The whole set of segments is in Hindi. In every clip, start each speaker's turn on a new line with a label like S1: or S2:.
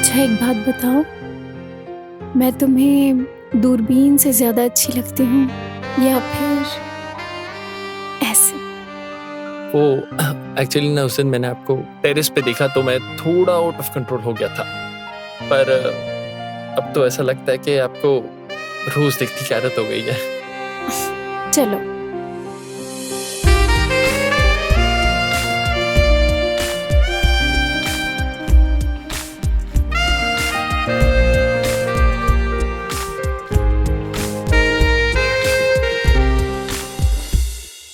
S1: अच्छा एक बात बताओ, मैं तुम्हें दूरबीन से ज्यादा अच्छी लगती हूँ या फिर ऐसे?
S2: वो एक्चुअली ना उस दिन मैंने आपको टेरेस पे देखा तो मैं थोड़ा आउट ऑफ कंट्रोल हो गया था, पर अब तो ऐसा लगता है कि आपको रोज देखने की आदत हो गई है।
S1: चलो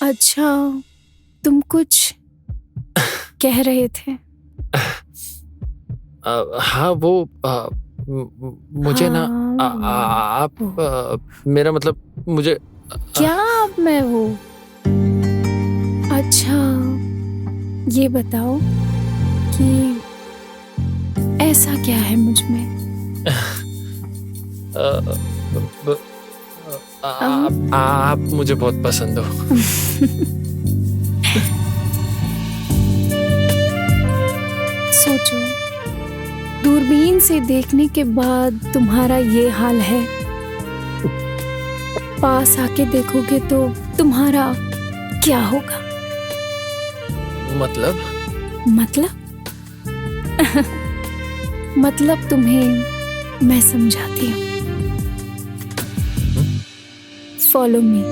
S1: अच्छा, तुम कुछ कह रहे थे?
S2: हाँ वो मुझे ना आप मेरा मतलब मुझे
S1: क्या अब मैं वो? अच्छा ये बताओ कि ऐसा क्या है मुझ में?
S2: आप मुझे बहुत पसंद हो।
S1: सोचो, दूरबीन से देखने के बाद तुम्हारा ये हाल है, पास आके देखोगे तो तुम्हारा क्या होगा? मतलब तुम्हें मैं समझाती हूँ। Follow me.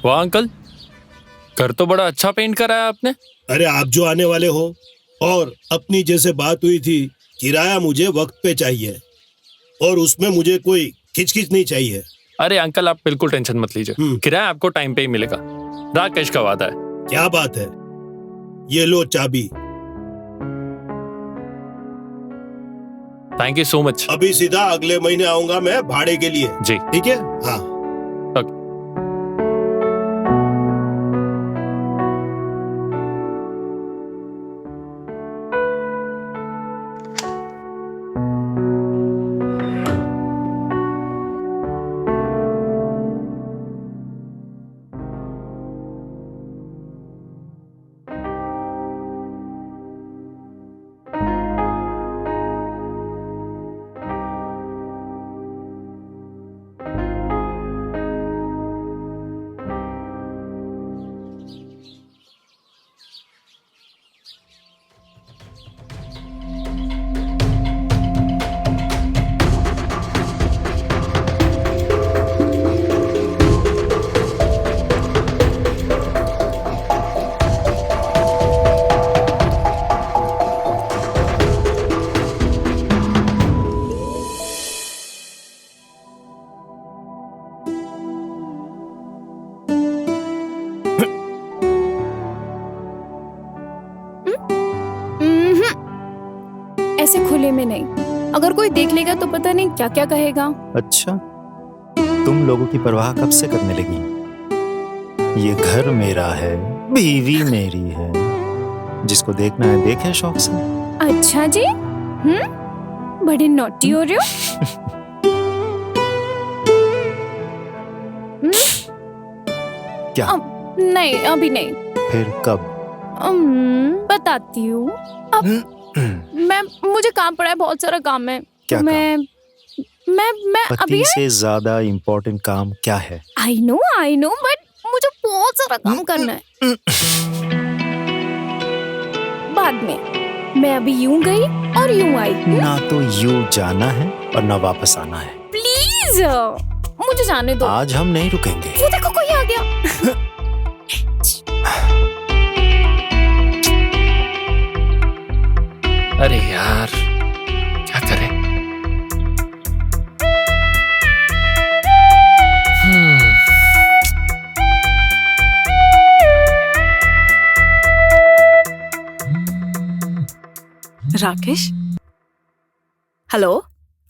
S2: वाह अंकल, घर तो बड़ा अच्छा पेंट करा है आपने।
S3: अरे आप जो आने वाले हो और अपनी जैसे बात हुई थी, किराया मुझे वक्त पे चाहिए और उसमें मुझे कोई खिचखिच नहीं चाहिए।
S2: अरे अंकल आप बिल्कुल टेंशन मत लीजिए, किराया आपको टाइम पे ही मिलेगा। राकेश का वादा है।
S3: क्या बात है, ये लो चाबी।
S2: Thank you so much.
S3: अभी सीधा अगले महीने आऊंगा मैं भाड़े के लिए।
S2: जी
S3: ठीक है। हाँ
S1: ऐसे खुले में नहीं, अगर कोई देख लेगा तो पता नहीं क्या क्या कहेगा।
S4: अच्छा, तुम लोगों की परवाह कब से करने लगी? ये घर मेरा है, बीवी मेरी है, जिसको देखना है देखे शौक से।
S1: अच्छा जी, बड़े नॉटी हो रहे हो।
S4: क्या?
S1: नहीं अभी नहीं।
S4: फिर कब?
S1: बताती हूँ अब। मुझे काम पड़ा है, बहुत सारा काम है।
S4: क्या
S1: तो मैं
S4: पति
S1: अभी
S4: से ज्यादा इम्पोर्टेंट काम क्या है?
S1: आई नो बट मुझे बहुत सारा काम करना है। बाद में। मैं अभी यूं गई और यूं आई।
S4: ना तो यूं जाना है और ना वापस आना है।
S1: प्लीज मुझे जाने दो।
S4: आज हम नहीं रुकेंगे।
S1: वो देखो कोई आ गया।
S2: अरे यार क्या करें।
S5: राकेश, हेलो।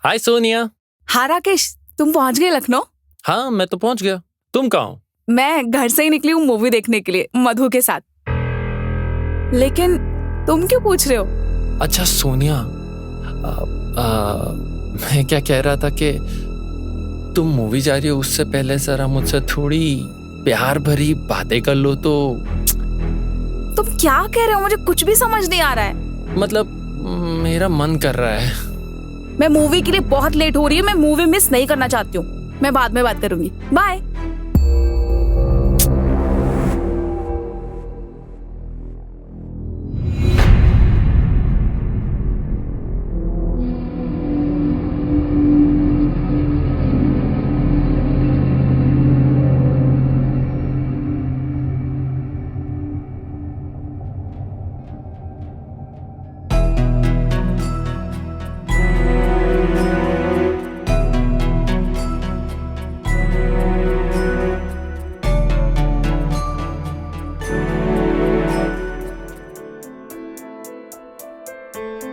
S2: हाय सोनिया।
S5: हाँ राकेश, तुम पहुंच गए लखनऊ?
S2: हाँ मैं तो पहुंच गया। तुम कहाँ हो?
S5: मैं घर से ही निकली हूँ मूवी देखने के लिए मधु के साथ। लेकिन तुम क्यों पूछ रहे हो?
S2: अच्छा सोनिया, मैं क्या कह रहा था कि तुम मूवी जा रही हो उससे पहले जरा मुझसे थोड़ी प्यार भरी बातें कर लो तो।
S5: तुम क्या कह रहे हो? मुझे कुछ भी समझ नहीं आ रहा है।
S2: मतलब मेरा मन कर रहा है।
S5: मैं मूवी के लिए बहुत लेट हो रही है। मैं मूवी मिस नहीं करना चाहती हूँ। मैं बाद में बात करूंगी। बाय।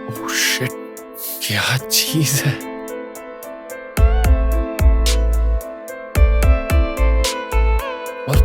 S2: ओह शिट, क्या चीज है। और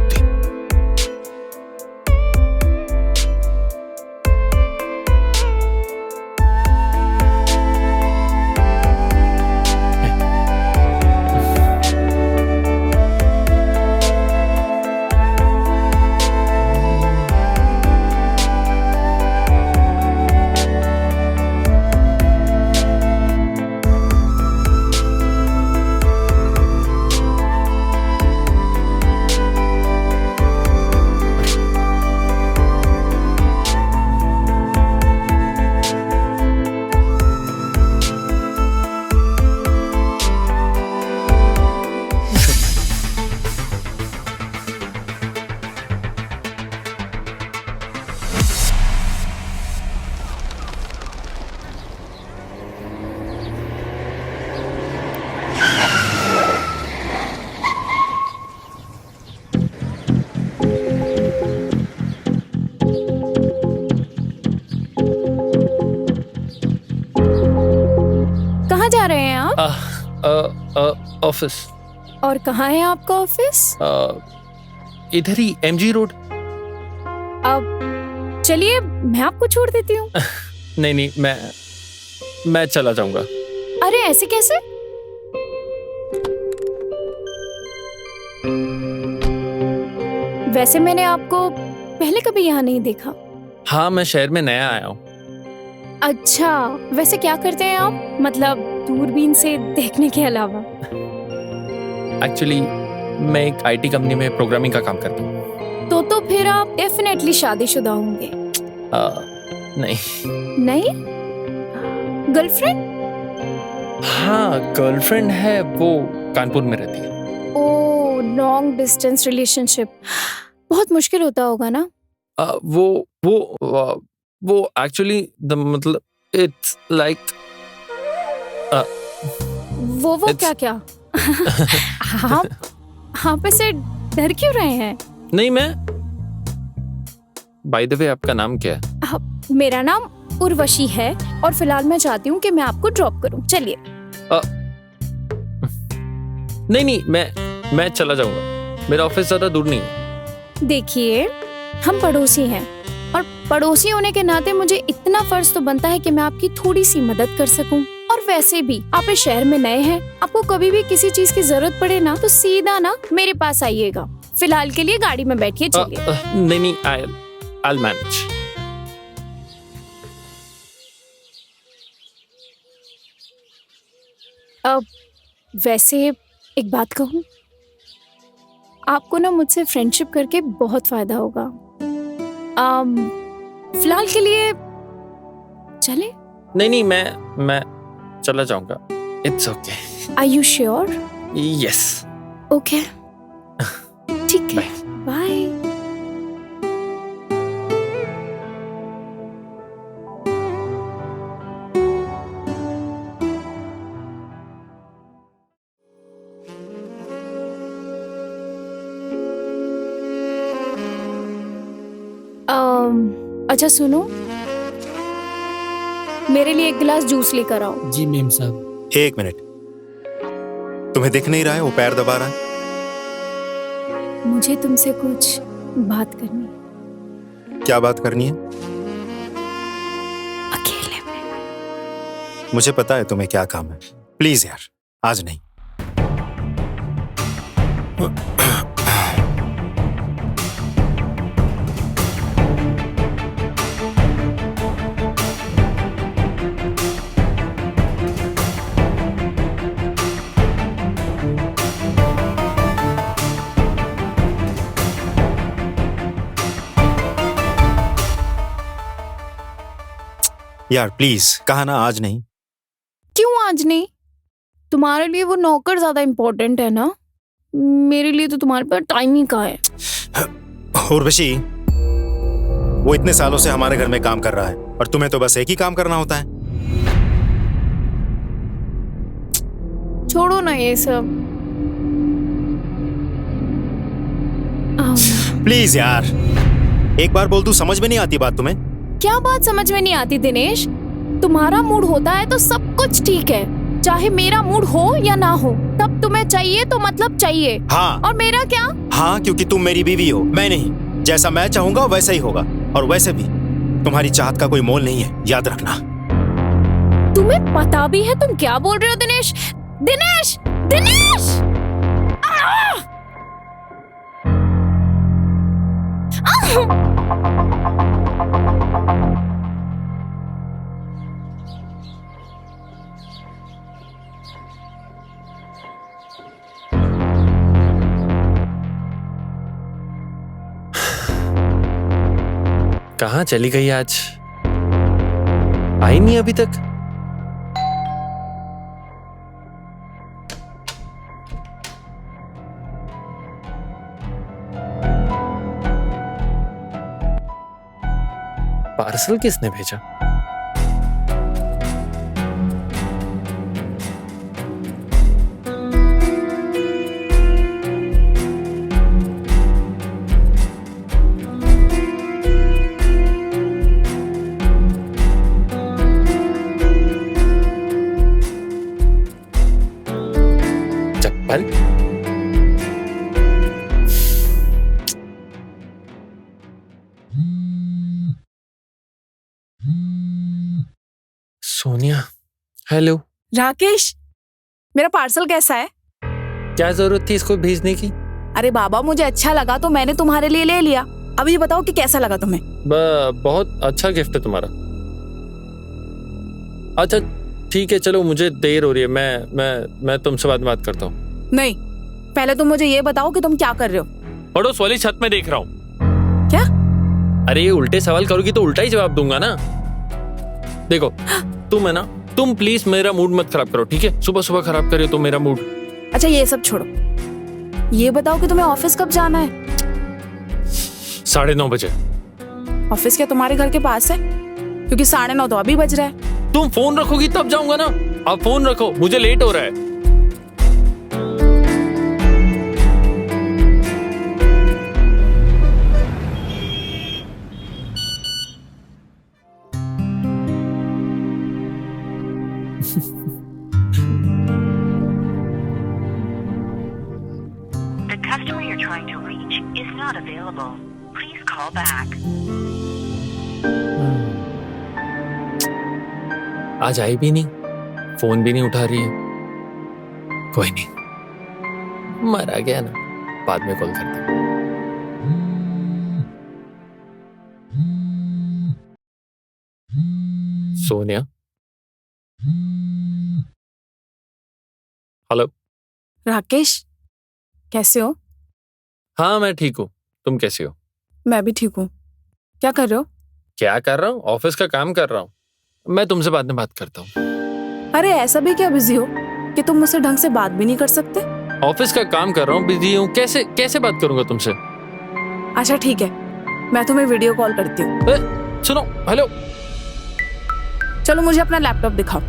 S1: कहाँ जा रहे हैं आप?
S2: ऑफिस।
S1: और कहाँ है आपका ऑफिस?
S2: इधर ही MG रोड।
S1: अब चलिए मैं आपको छोड़ देती हूँ।
S2: नहीं नहीं, मैं चला जाऊंगा।
S1: अरे ऐसे कैसे? वैसे मैंने आपको पहले कभी यहाँ नहीं देखा।
S2: हाँ मैं शहर में नया आया हूँ।
S1: अच्छा, वैसे क्या करते हैं आप? मतलब दूरबीन से देखने के अलावा?
S2: एक्चुअली मैं एक IT कंपनी में प्रोग्रामिंग का काम करता हूँ।
S1: तो फिर आप डेफिनेटली शादीशुदा होंगे।
S2: नहीं।
S1: नहीं? गर्लफ्रेंड?
S2: हाँ गर्लफ्रेंड है, वो कानपुर में रहती है।
S1: ओह, लॉन्ग डिस्टेंस रिलेशनशिप बहुत मुश्किल होता होगा ना?
S2: वो एक्चुअली मतलब इट्स लाइक
S1: वो क्या क्या? आप ऐसे डर क्यों रहे हैं?
S2: नहीं मैं बाय द वे आपका नाम क्या है?
S1: मेरा नाम उर्वशी है और फिलहाल मैं चाहती हूँ कि मैं आपको ड्रॉप करूँ। चलिए।
S2: नहीं मैं चला जाऊंगा। मेरा ऑफिस ज्यादा दूर नहीं है।
S1: देखिए हम पड़ोसी हैं और पड़ोसी होने के नाते मुझे इतना फर्ज तो बनता है कि मैं आपकी थोड़ी सी मदद कर सकूं। और वैसे भी आप इस शहर में नए हैं, आपको कभी भी किसी चीज की जरूरत पड़े ना तो सीधा ना मेरे पास आइएगा। फिलहाल के लिए गाड़ी में बैठिए। चलिए।
S2: नहीं I'll manage।
S1: अब वैसे एक बात कहूँ, आपको ना मुझसे फ्रेंडशिप करके बहुत फायदा होगा। फिलहाल के लिए चले?
S2: नहीं, मैं चला जाऊंगा। It's okay.
S1: Are you sure?
S2: Yes.
S1: Okay, ठीक है, बाय। अच्छा सुनो, मेरे लिए एक गिलास जूस लेकर आओ।
S6: जी मेम साहब।
S4: एक मिनट, तुम्हें दिख नहीं रहा है वो पैर दबा रहा है?
S1: मुझे तुमसे कुछ बात करनी है,
S4: क्या बात करनी है?
S1: अकेले में।
S4: मुझे पता है तुम्हें क्या काम है। प्लीज यार, आज नहीं। यार प्लीज, कहा ना आज नहीं।
S1: क्यों आज नहीं? तुम्हारे लिए वो नौकर ज्यादा इम्पोर्टेंट है ना, मेरे लिए तो तुम्हारे पास टाइम ही कहाँ है।
S4: उर्वशी, वो इतने सालों से हमारे घर में काम कर रहा है और तुम्हें तो बस एक ही काम करना होता है।
S1: छोड़ो ना ये सब।
S4: प्लीज यार, एक बार बोल, तू समझ में नहीं आती बात तुम्हें?
S1: क्या बात समझ में नहीं आती दिनेश? तुम्हारा मूड होता है तो सब कुछ ठीक है, चाहे मेरा मूड हो या ना हो, तब तुम्हें चाहिए तो मतलब चाहिए।
S4: हाँ।
S1: और मेरा क्या?
S4: हाँ, क्योंकि तुम मेरी बीवी हो, मैं नहीं। जैसा मैं चाहूंगा वैसा ही होगा। और वैसे भी तुम्हारी चाहत का कोई मोल नहीं है, याद रखना।
S1: तुम्हें पता भी है तुम क्या बोल रहे हो दिनेश? दिनेश, दिनेश!
S2: कहाँ चली गई आज? आई नहीं अभी तक। पार्सल किसने भेजा? चप्पल? सोनिया, हेलो।
S5: राकेश, मेरा पार्सल कैसा है?
S2: क्या जरूरत थी इसको भेजने की?
S5: अरे बाबा, मुझे अच्छा लगा तो मैंने तुम्हारे लिए ले लिया। अब ये बताओ कि कैसा लगा तुम्हें?
S2: बहुत अच्छा गिफ्ट है तुम्हारा। अच्छा ठीक है, चलो मुझे देर हो रही है, मैं तुमसे बाद में बात करता हूँ।
S5: नहीं, पहले तुम मुझे ये बताओ कि तुम क्या कर रहे हो।
S2: पड़ोस वाली छत में देख रहा हूँ।
S5: क्या?
S2: अरे ये उल्टे सवाल करोगी तो उल्टा ही जवाब दूंगा ना। देखो तुम है ना, तुम प्लीज मेरा मूड मत खराब करो, ठीक है? सुबह सुबह खराब करे तो मेरा मूड।
S5: अच्छा ये सब छोड़ो, ये बताओ कि तुम्हें ऑफिस कब जाना है?
S2: 9:30 बजे।
S5: ऑफिस क्या तुम्हारे घर के पास है? क्योंकि 9:30 तो अभी बज रहा है।
S2: तुम फोन रखोगी तब जाऊंगा ना। अब फोन रखो, मुझे लेट हो रहा है।
S7: The customer you're trying to reach is not available. Please call back.
S2: आज आई भी नहीं, फोन भी नहीं उठा रही है। कोई नहीं, मर आ गया ना, बाद में कॉल करता हूँ। सोनिया, हेलो।
S5: राकेश, कैसे हो?
S2: हाँ मैं ठीक हूँ, तुम कैसी हो?
S5: मैं भी ठीक हूँ। क्या कर रहे हो?
S2: क्या कर रहा हूँ? ऑफिस का काम कर रहा हूँ। मैं तुमसे बाद में बात करता हूँ।
S5: अरे ऐसा भी क्या बिजी हो कि तुम मुझसे ढंग से बात भी नहीं कर सकते?
S2: ऑफिस का काम कर रहा हूँ, बिजी हूँ, कैसे कैसे बात करूंगा तुमसे?
S5: अच्छा ठीक है, मैं तुम्हें वीडियो कॉल करती हूँ।
S2: सुनो, हेलो।
S5: चलो मुझे अपना लैपटॉप दिखाओ।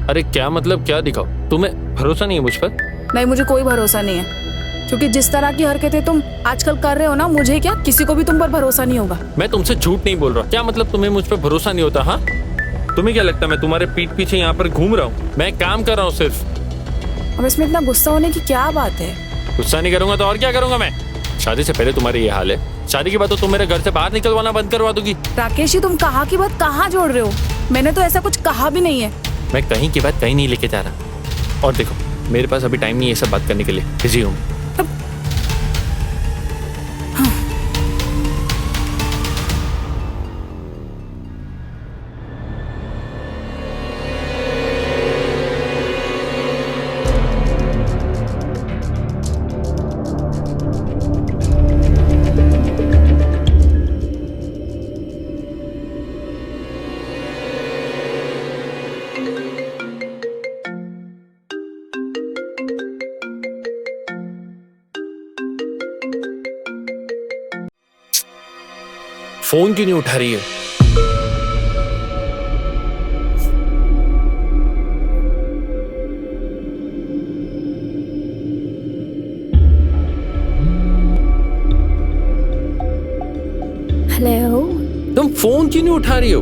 S2: अरे क्या मतलब, क्या दिखाओ? तुम्हें भरोसा नहीं है मुझ पर?
S5: नहीं, मुझे कोई भरोसा नहीं है, क्योंकि जिस तरह की हरकतें तुम आजकल कर रहे हो ना, मुझे क्या किसी को भी तुम पर भरोसा नहीं होगा।
S2: मैं तुमसे झूठ नहीं बोल रहा। क्या मतलब तुम्हें मुझ पर भरोसा नहीं होता? हाँ, तुम्हें क्या लगता है मैं तुम्हारे पीठ पीछे यहाँ पर घूम रहा हूँ? मैं काम कर रहा हूँ सिर्फ।
S5: अब इसमें इतना गुस्सा होने की क्या बात है?
S2: गुस्सा नहीं करूंगा तो और क्या करूंगा मैं? शादी से पहले तुम्हारी ये हाल है, शादी के बाद तो तुम मेरे घर से बाहर निकलवाना बंद करवा दोगी।
S5: राकेश जी, तुम कहाँ की बात कहाँ जोड़ रहे हो? मैंने तो ऐसा कुछ कहा भी नहीं है।
S2: मैं कहीं की बात कहीं नहीं लेके जा रहा। और देखो, मेरे पास अभी टाइम नहीं है ये सब बात करने के लिए, बिजी हूँ। फोन क्यों नहीं उठा रही है?
S1: हेलो।
S2: तुम फोन क्यों नहीं उठा रही हो?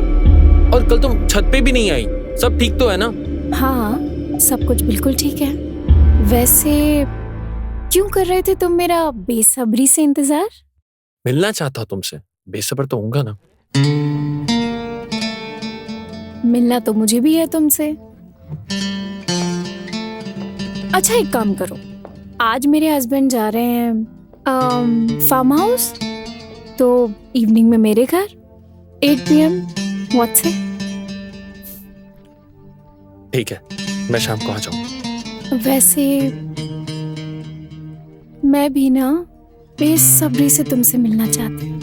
S2: और कल तुम छत पे भी नहीं आई, सब ठीक तो है ना?
S1: हाँ, सब कुछ बिल्कुल ठीक है। वैसे क्यों कर रहे थे तुम मेरा बेसब्री से इंतजार?
S2: मिलना चाहता हूं तुमसे, बेसब्र तो होऊंगा ना।
S1: मिलना तो मुझे भी है तुमसे। अच्छा, एक काम करो, आज मेरे हस्बैंड जा रहे हैं फार्म हाउस, तो इवनिंग में मेरे घर 8 PM। What's it?
S2: ठीक है, मैं शाम को आ जाऊंगा।
S1: वैसे मैं भी ना बेसब्री से तुमसे मिलना चाहती हूँ।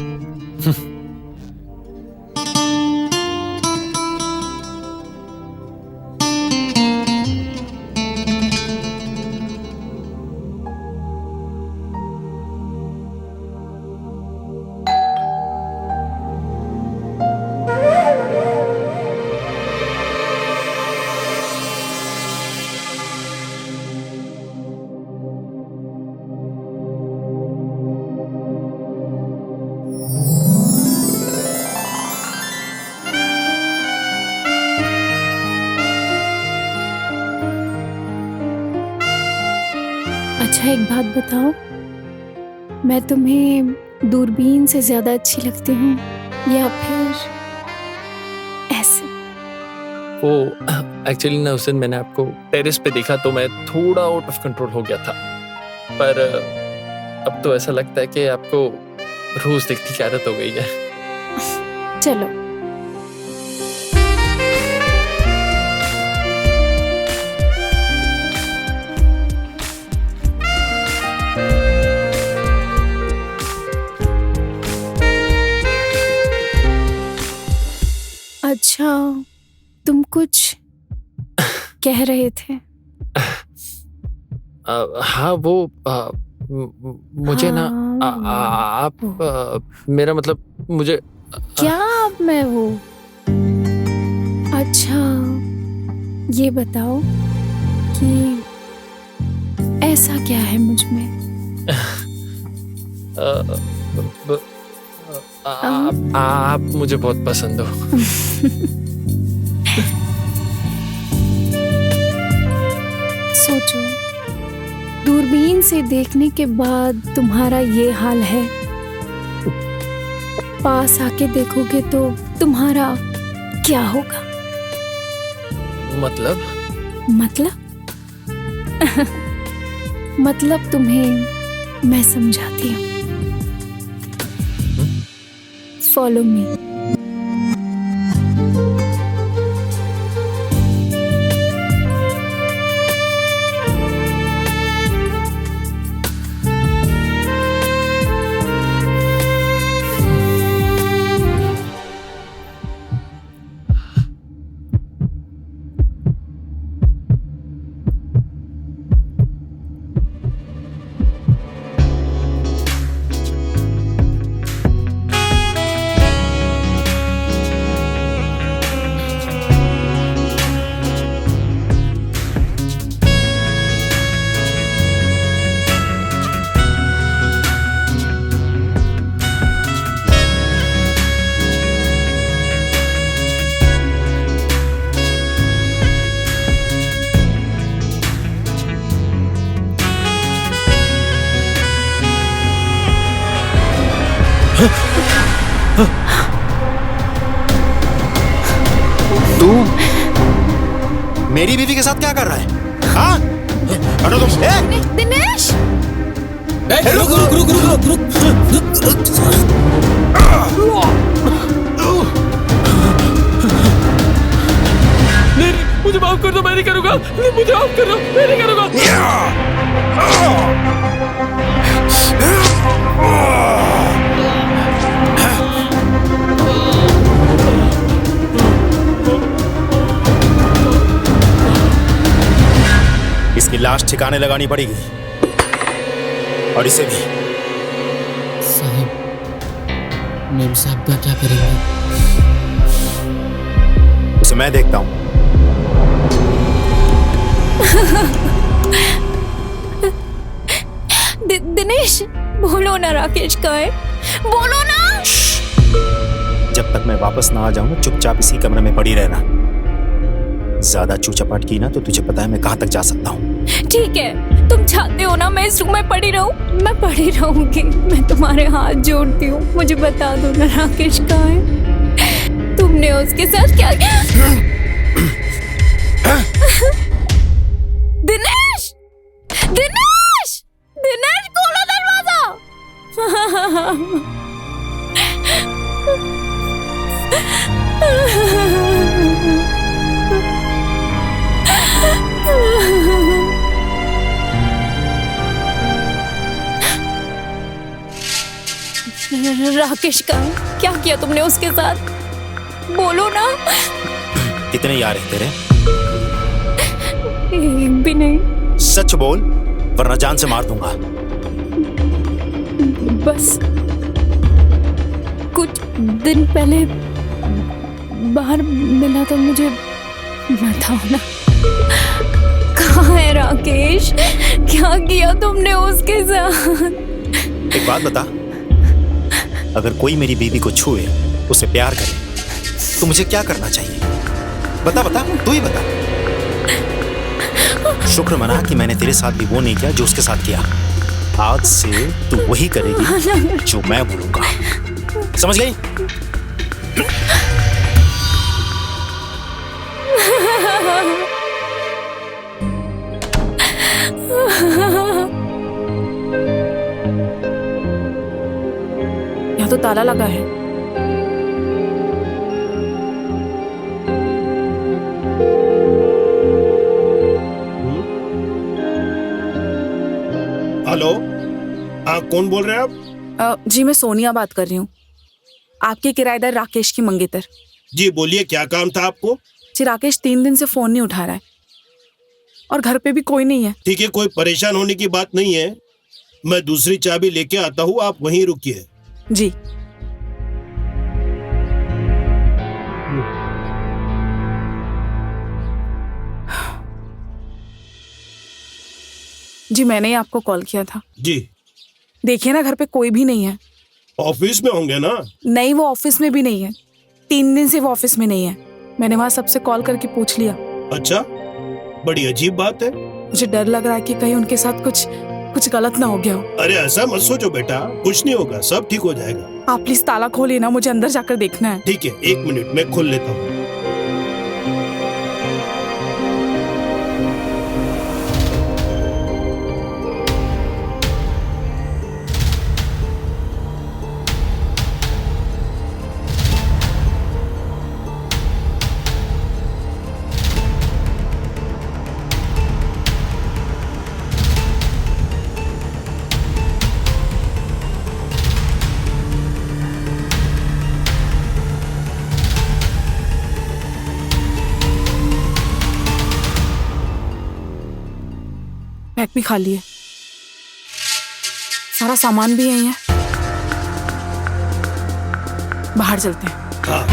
S1: अच्छा, एक बात बताओ, मैं तुम्हें दूरबीन से ज्यादा अच्छी लगती हूँ या फिर ऐसे?
S2: वो एक्चुअली ना उस दिन मैंने आपको टेरेस पे देखा तो मैं थोड़ा आउट ऑफ कंट्रोल हो गया था, पर अब तो ऐसा लगता है कि आपको रोज देखने की आदत हो गई है।
S1: चलो। अच्छा, तुम कुछ कह रहे थे?
S2: हाँ, वो मुझे ना आप मेरा मतलब मुझे
S1: क्या अब मैं वो? अच्छा, ये बताओ कि ऐसा क्या है मुझ में?
S2: आप मुझे बहुत पसंद हो।
S1: सोचो, दूरबीन से देखने के बाद तुम्हारा ये हाल है, पास आके देखोगे तो तुम्हारा क्या होगा? मतलब तुम्हें मैं समझाती हूँ। Follow me.
S4: तू मेरी बीवी के साथ क्या कर रहा है? हाँ? हटो तुम।
S1: दिनेश!
S3: रुक रुक रुक रुक रुक रुक।
S2: नहीं, मुझे माफ कर दो, मैं नहीं करूंगा। नहीं, मुझे माफ कर दो, मैं नहीं करूंगा।
S4: इसकी लाश ठिकाने लगानी पड़ेगी और इसे भी।
S6: साहब, मेम साहब का क्या करेंगे?
S4: उसे मैं देखता हूं।
S1: दिनेश, बोलो ना राकेश का है, बोलो ना।
S4: जब तक मैं वापस ना आ जाऊं ना, चुपचाप इसी कमरे में पड़ी रहना। ज्यादा चूचापाट की ना तो तुझे पता है मैं कहां तक जा सकता हूं।
S1: ठीक है, तुम चाहते हो ना मैं इस रूम में पड़ी रहूं, मैं पड़ी रहूंगी। मैं तुम्हारे हाथ जोड़ती हूँ, मुझे बता दो ना राकेश कहाँ है? तुमने उसके साथ क्या किया? दिनेश! दिनेश! दिनेश, खोलो दरवाजा! राकेश का क्या किया तुमने उसके साथ? बोलो ना।
S4: कितने यार हैं तेरे?
S1: एक भी नहीं।
S4: सच बोल वरना जान से मार दूंगा।
S1: बस कुछ दिन पहले बाहर मिला था मुझे, बताओ ना कहाँ है राकेश? क्या किया तुमने उसके साथ?
S4: एक बात बता, अगर कोई मेरी बीवी को छुए, उसे प्यार करे, तो मुझे क्या करना चाहिए? बता बता, तू ही बता। शुक्र मना कि मैंने तेरे साथ भी वो नहीं किया जो उसके साथ किया। आज से तू वही करेगी जो मैं बोलूंगा, समझ गई?
S5: यहाँ तो ताला लगा है।
S3: हेलो, हाँ कौन बोल रहे हैं आप?
S5: जी मैं सोनिया बात कर रही हूँ, आपके किराएदार राकेश की मंगेतर।
S3: जी बोलिए, क्या काम था आपको?
S5: जी राकेश 3 दिन से फोन नहीं उठा रहा है और घर पे भी कोई नहीं है।
S3: ठीक है, कोई परेशान होने की बात नहीं है, मैं दूसरी चाबी लेके आता हूँ, आप वहीं रुकिए।
S5: जी जी मैंने ही आपको कॉल किया था।
S3: जी
S5: देखिए ना, घर पे कोई भी नहीं है।
S3: ऑफिस में होंगे ना?
S5: नहीं, वो ऑफिस में भी नहीं है। 3 दिन से वो ऑफिस में नहीं है। मैंने वहां सबसे कॉल करके पूछ लिया।
S3: अच्छा, बड़ी अजीब बात है।
S5: मुझे डर लग रहा है कि कहीं उनके साथ कुछ गलत ना हो गया हो।
S3: अरे ऐसा मत सोचो बेटा, कुछ नहीं होगा, सब ठीक हो जाएगा।
S5: आप प्लीज ताला खोलिए ना, मुझे अंदर जाकर देखना है।
S3: ठीक है, 1 मिनट में खोल लेता हूँ।
S5: बैग भी खाली है, सारा सामान भी यही है। बाहर चलते हैं।
S3: हाँ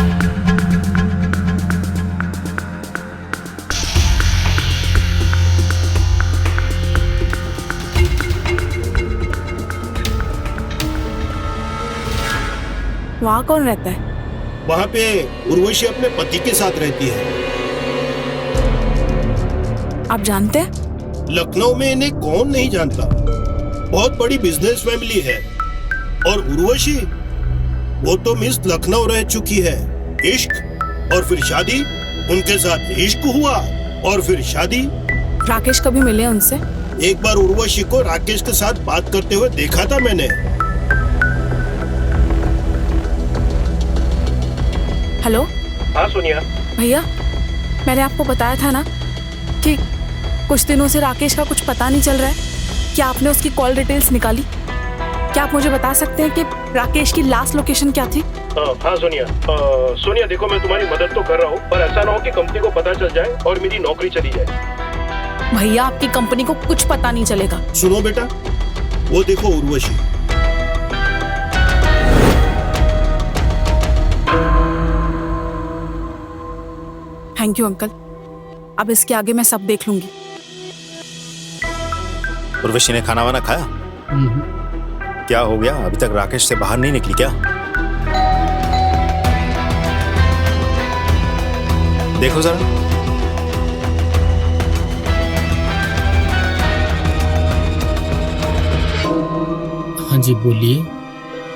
S5: वहाँ कौन रहता है?
S3: वहाँ पे उर्वशी अपने पति के साथ रहती है।
S5: आप जानते हैं?
S3: लखनऊ में इन्हें कौन नहीं जानता, बहुत बड़ी बिजनेस फैमिली है। और उर्वशी वो तो मिस लखनऊ रह चुकी है। इश्क और फिर शादी, उनके साथ इश्क हुआ और फिर शादी।
S5: राकेश कभी मिले उनसे?
S3: एक बार उर्वशी को राकेश के साथ बात करते हुए देखा था मैंने।
S5: हेलो।
S3: हाँ सोनिया।
S5: भैया, मैंने आपको बताया था ना कि कुछ दिनों से राकेश का कुछ पता नहीं चल रहा है। क्या आपने उसकी कॉल डिटेल्स निकाली? क्या आप मुझे बता सकते हैं कि राकेश की लास्ट लोकेशन क्या थी?
S3: हाँ सोनिया। सोनिया देखो, मैं तुम्हारी मदद तो कर रहा हूँ, पर ऐसा ना हो कि कंपनी को पता चल जाए और मेरी नौकरी चली जाए।
S5: भैया, आपकी कंपनी को कुछ पता नहीं चलेगा।
S3: सुनो बेटा, वो देखो उर्वशी।
S5: थैंक यू अंकल, अब इसके आगे मैं सब देख लूंगी।
S4: उर्वशी ने खाना वाना खाया? क्या हो गया, अभी तक राकेश से बाहर नहीं निकली क्या? देखो जरा।
S6: हाँ जी बोलिए।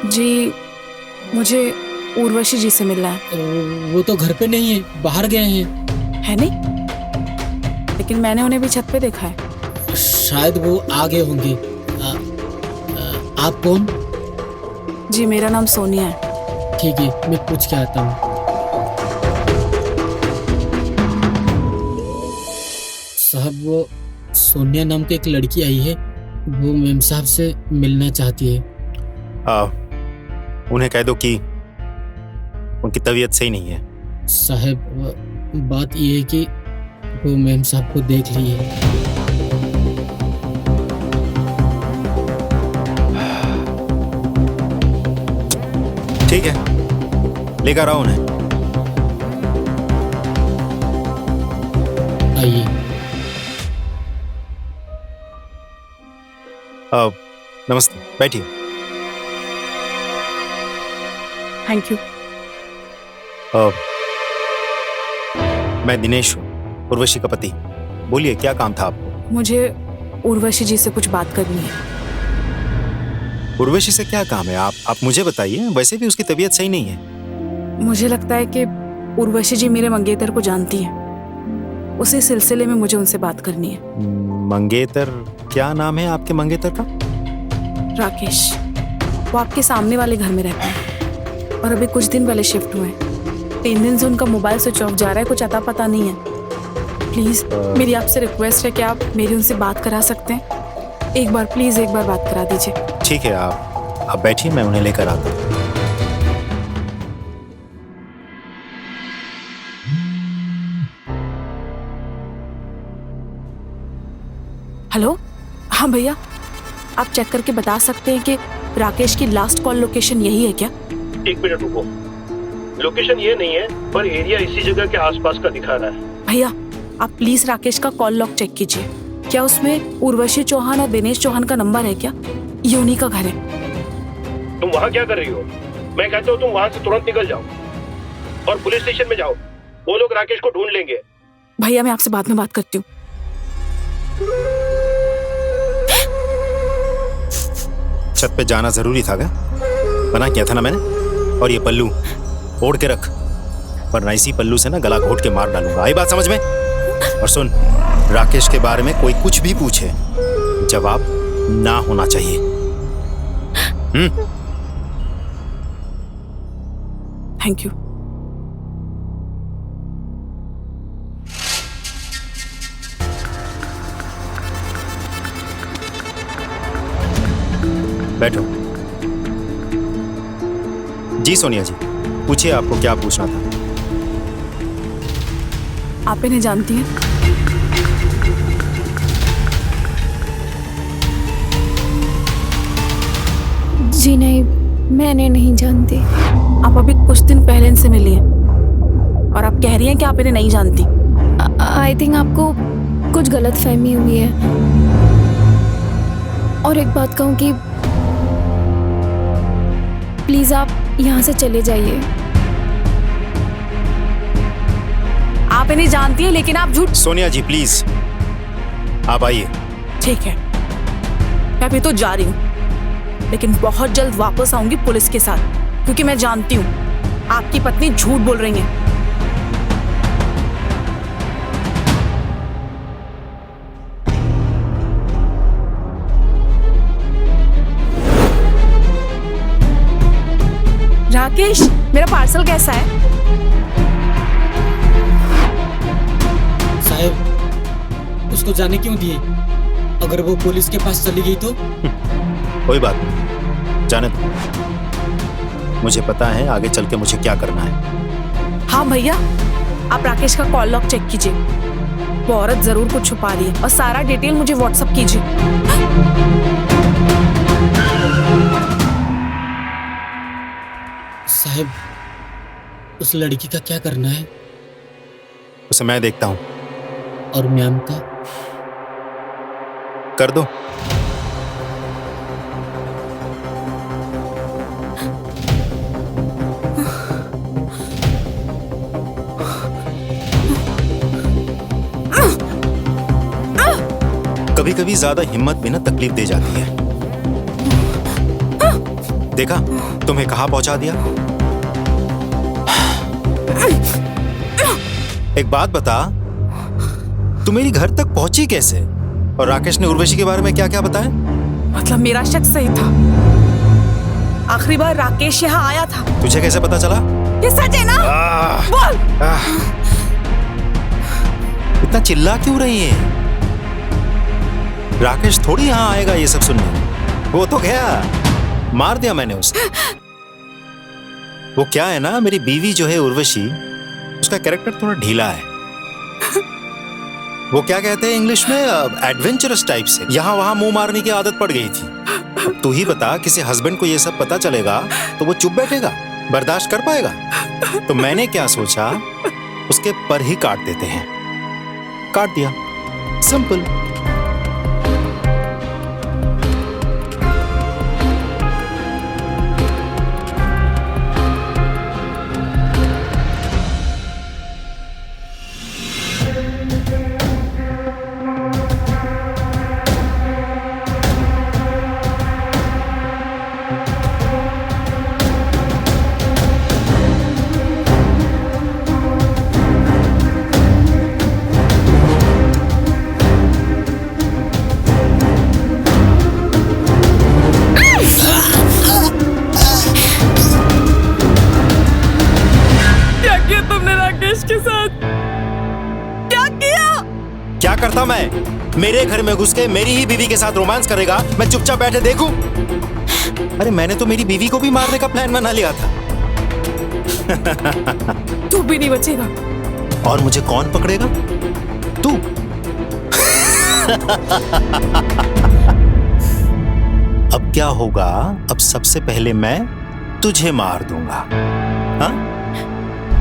S5: जी, मुझे उर्वशी जी से मिलना है।
S6: वो तो घर पे नहीं है, बाहर गए हैं।
S5: है नहीं? लेकिन मैंने उन्हें भी छत पे देखा है।
S6: शायद वो आ गए होंगे। आप कौन?
S5: जी, मेरा नाम सोनिया है।
S6: ठीक है, मैं पूछ के आता हूँ। साहब, वो सोनिया नाम की एक लड़की आई है, वो मेम साहब से मिलना चाहती है।
S4: उन्हें कह दो कि उनकी तबीयत सही नहीं है।
S6: साहब, बात ये है कि वो मेम साहब को देख ली है।
S4: ठीक है, लेकर आओ उन्हें।
S6: आइए।
S4: नमस्ते, बैठिए।
S5: Thank you.
S4: मैं दिनेश हूँ, उर्वशी का पति। बोलिए, क्या काम था आपको?
S5: मुझे उर्वशी जी से कुछ बात करनी है।
S4: उर्वशी से क्या काम है? आप मुझे बताइए। वैसे भी उसकी तबीयत सही नहीं है।
S5: मुझे लगता है कि उर्वशी जी मेरे मंगेतर को जानती हैं। उसी सिलसिले में मुझे उनसे बात करनी है।
S4: मंगेतर? क्या नाम है आपके मंगेतर का?
S5: राकेश। वो आपके सामने वाले घर में रहता है और अभी कुछ दिन पहले शिफ्ट हुए हैं। 3 दिन से उनका मोबाइल स्विच ऑफ जा रहा है, कुछ अता पता नहीं है। प्लीज मेरी आपसे रिक्वेस्ट है कि आप मेरी उनसे बात करा सकते हैं। एक बार प्लीज, एक बार बात करा दीजिए।
S4: ठीक है, आप बैठिए, मैं उन्हें लेकर आता हूँ।
S5: हेलो। हाँ भैया, आप चेक करके बता सकते हैं कि राकेश की लास्ट कॉल लोकेशन यही है क्या?
S3: 1 मिनट रुको। लोकेशन ये नहीं है, पर एरिया इसी जगह के आसपास का दिखा रहा है।
S5: भैया, आप प्लीज राकेश का कॉल लॉग चेक कीजिए। क्या उसमें उर्वशी चौहान और दिनेश चौहान का नंबर है क्या? ये उन्हीं का घर है।
S3: तुम वहाँ क्या कर रही हो? मैं कहता हूँ तुम वहाँ से तुरंत निकल जाओ और पुलिस स्टेशन में जाओ। वो लोग राकेश को ढूंढ लेंगे।
S5: भैया, मैं आपसे बाद में बात करती हूँ।
S4: छत पे जाना जरूरी था क्या? मना किया था ना मैंने। और ये पल्लू ओढ़ के रख, वरना इसी पल्लू से ना गला घोट के मार डालूंगा। आई बात समझ में? और सुन, राकेश के बारे में कोई कुछ भी पूछे, जवाब ना होना चाहिए।
S5: Thank you.
S4: बैठो। जी सोनिया जी, पूछिए, आपको क्या पूछना था?
S5: आप इन्हें जानती हैं?
S1: जी नहीं, मैंने नहीं जानती।
S5: आप अभी कुछ दिन पहले इनसे मिली हैं और आप कह रही हैं कि आप इन्हें नहीं जानती।
S1: आई थिंक आपको कुछ गलतफहमी हुई है। और एक बात कहूँ कि प्लीज आप यहाँ से चले जाइए।
S5: आप इन्हें जानती हैं, लेकिन आप झूठ।
S4: सोनिया जी प्लीज, आप आइए।
S5: ठीक है, मैं अभी तो जा रही हूँ, लेकिन बहुत जल्द वापस आऊंगी पुलिस के साथ। क्योंकि मैं जानती हूँ आपकी पत्नी झूठ बोल रही है। राकेश, मेरा पार्सल कैसा है?
S6: साहब, उसको जाने क्यों दिए? अगर वो पुलिस के पास चली गई तो?
S4: कोई बात नहीं, जाने दो। मुझे पता है आगे चल के मुझे क्या करना है।
S5: हाँ भैया, आप राकेश का कॉल लॉग चेक कीजिए। वो औरत जरूर कुछ छुपा रही है और सारा डिटेल मुझे व्हाट्सएप कीजिए।
S6: साहब, उस लड़की का क्या करना है?
S4: उसे मैं देखता हूँ।
S6: और मैम का?
S4: कर दो। कभी कभी ज्यादा हिम्मत भी ना तकलीफ दे जाती है। देखा, तुम्हें कहाँ पहुंचा दिया। एक बात बता, तू मेरी घर तक पहुंची कैसे? और राकेश ने उर्वशी के बारे में क्या क्या बताया?
S5: मतलब मेरा शक सही था। आखिरी बार राकेश यहाँ आया था।
S4: तुझे कैसे पता चला?
S5: ये सच है ना? बोल।
S4: इतना चिल्ला क्यों रही है? राकेश थोड़ी यहाँ आएगा ये सब सुनने। वो तो गया, मार दिया मैंने उसे। वो क्या है ना, मेरी बीवी जो है उर्वशी, उसका कैरेक्टर थोड़ा ढीला है। वो क्या कहते हैं इंग्लिश में, एडवेंचरस टाइप से। यहाँ वहां मुंह मारने की आदत पड़ गई थी। अब तू ही बता, किसी हस्बैंड को ये सब पता चलेगा तो वो चुप बैठेगा, बर्दाश्त कर पाएगा? तो मैंने क्या सोचा, उसके पर ही काट देते हैं। काट दिया, सिंपल। क्या करता मैं? मेरे घर में घुस के मेरी ही बीवी के साथ रोमांस करेगा, मैं चुपचाप बैठे देखूं? अरे मैंने तो मेरी बीवी को भी मारने का प्लान बना लिया था।
S5: तू भी नहीं बचेगा।
S4: और मुझे कौन पकड़ेगा? तू। अब क्या होगा? अब सबसे पहले मैं तुझे मार दूंगा, हाँ?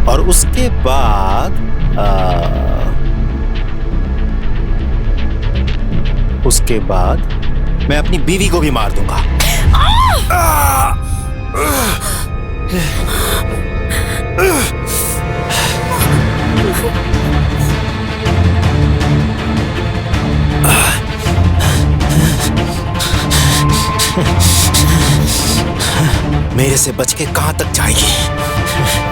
S4: और उसके बाद मैं अपनी बीवी को भी मार दूंगा। मेरे से बच के कहां तक जाएगी?